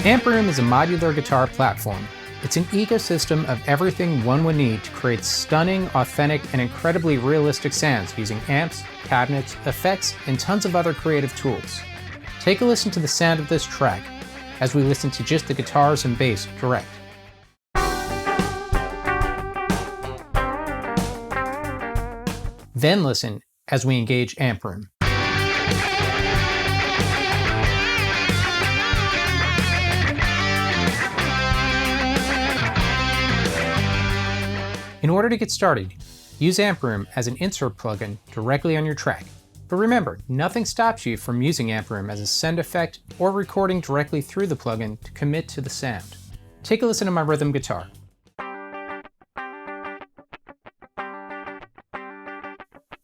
Amp Room is a modular guitar platform. It's an ecosystem of everything one would need to create stunning, authentic, and incredibly realistic sounds using amps, cabinets, effects, and tons of other creative tools. Take a listen to the sound of this track as we listen to just the guitars and bass direct. Then listen as we engage Amp Room. In order to get started, use Amp Room as an insert plugin directly on your track. But remember, nothing stops you from using Amp Room as a send effect or recording directly through the plugin to commit to the sound. Take a listen to my rhythm guitar.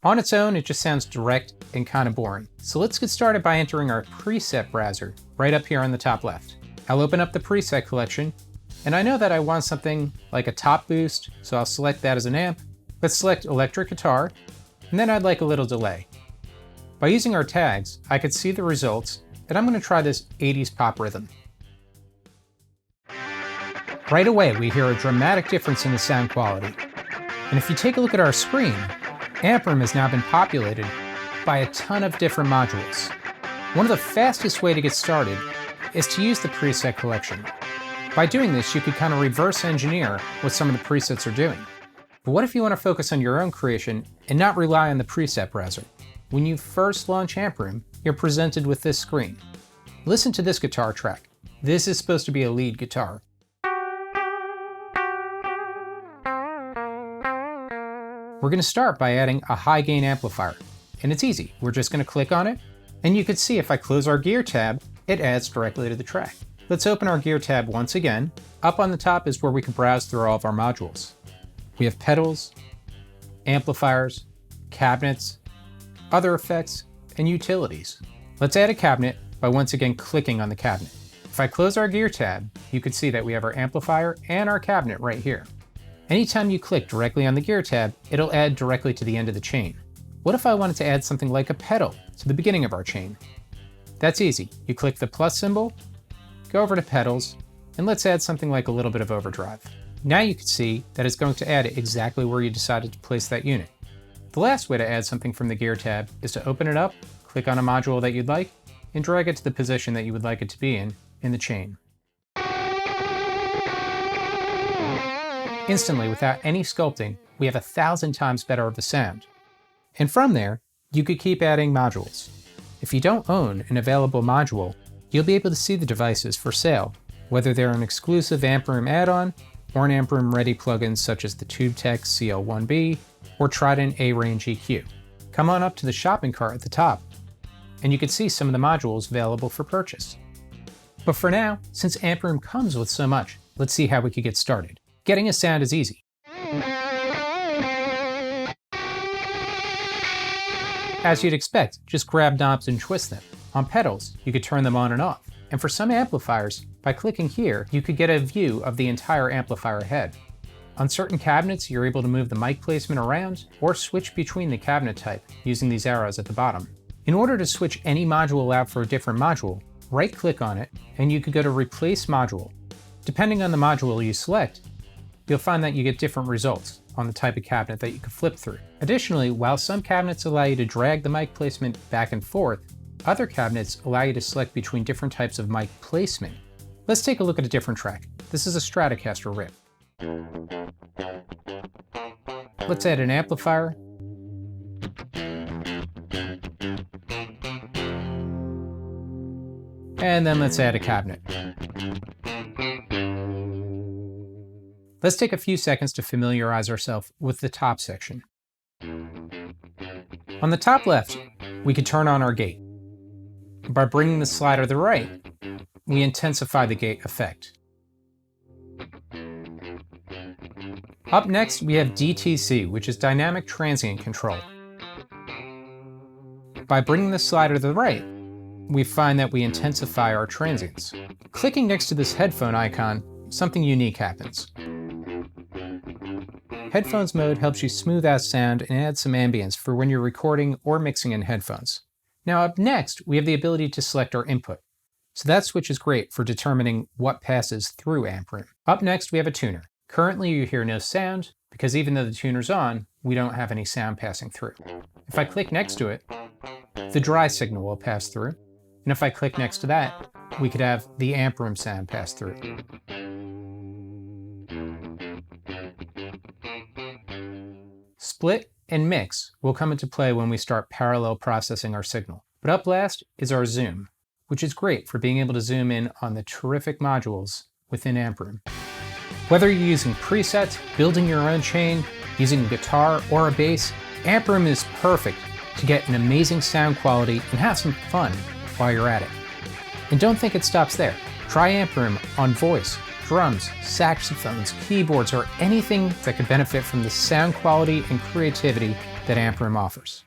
On its own, it just sounds direct and kind of boring. So let's get started by entering our preset browser right up here on the top left. I'll open up the preset collection, and I know that I want something like a top boost, so I'll select that as an amp. Let's select electric guitar, and then I'd like a little delay. By using our tags, I could see the results, and I'm going to try this 80s pop rhythm. Right away, we hear a dramatic difference in the sound quality. And if you take a look at our screen, Amp Room has now been populated by a ton of different modules. One of the fastest ways to get started is to use the preset collection. By doing this, you could kind of reverse engineer what some of the presets are doing. But what if you want to focus on your own creation and not rely on the preset browser? When you first launch Amp Room, you're presented with this screen. Listen to this guitar track. This is supposed to be a lead guitar. We're going to start by adding a high gain amplifier. And it's easy. We're just going to click on it. And you can see if I close our gear tab, it adds directly to the track. Let's open our gear tab once again. Up on the top is where we can browse through all of our modules. We have pedals, amplifiers, cabinets, other effects, and utilities. Let's add a cabinet by once again clicking on the cabinet. If I close our gear tab, you can see that we have our amplifier and our cabinet right here. Anytime you click directly on the gear tab, it'll add directly to the end of the chain. What if I wanted to add something like a pedal to the beginning of our chain? That's easy. You click the plus symbol, go over to pedals, and let's add something like a little bit of overdrive. Now you can see that it's going to add it exactly where you decided to place that unit. The last way to add something from the gear tab is to open it up, click on a module that you'd like, and drag it to the position that you would like it to be in the chain. Instantly, without any sculpting, we have 1,000 times better of a sound. And from there, you could keep adding modules. If you don't own an available module, you'll be able to see the devices for sale, whether they're an exclusive Amp Room add-on or an Amp Room ready plugins such as the TubeTech CL1B or Trident A-Range EQ. Come on up to the shopping cart at the top, and you can see some of the modules available for purchase. But for now, since Amp Room comes with so much, let's see how we could get started. Getting a sound is easy. As you'd expect, just grab knobs and twist them. On pedals, you could turn them on and off. And for some amplifiers, by clicking here, you could get a view of the entire amplifier head. On certain cabinets, you're able to move the mic placement around or switch between the cabinet type using these arrows at the bottom. In order to switch any module out for a different module, right-click on it, and you could go to Replace Module. Depending on the module you select, you'll find that you get different results on the type of cabinet that you can flip through. Additionally, while some cabinets allow you to drag the mic placement back and forth, other cabinets allow you to select between different types of mic placement. Let's take a look at a different track. This is a Stratocaster riff. Let's add an amplifier. And then let's add a cabinet. Let's take a few seconds to familiarize ourselves with the top section. On the top left, we can turn on our gate. By bringing the slider to the right, we intensify the gate effect. Up next, we have DTC, which is Dynamic Transient Control. By bringing the slider to the right, we find that we intensify our transients. Clicking next to this headphone icon, something unique happens. Headphones mode helps you smooth out sound and add some ambience for when you're recording or mixing in headphones. Now up next, we have the ability to select our input. So that switch is great for determining what passes through amp room. Up next, we have a tuner. Currently, you hear no sound because even though the tuner's on, we don't have any sound passing through. If I click next to it, the dry signal will pass through. And if I click next to that, we could have the amp room sound pass through. Split and mix will come into play when we start parallel processing our signal. But up last is our zoom, which is great for being able to zoom in on the terrific modules within amp room. Whether you're using presets, building your own chain, using a guitar or a bass, amp room is perfect to get an amazing sound quality and have some fun while you're at it. And don't think it stops there. Try amp room on voice, drums, saxophones, keyboards, or anything that could benefit from the sound quality and creativity that amp room offers.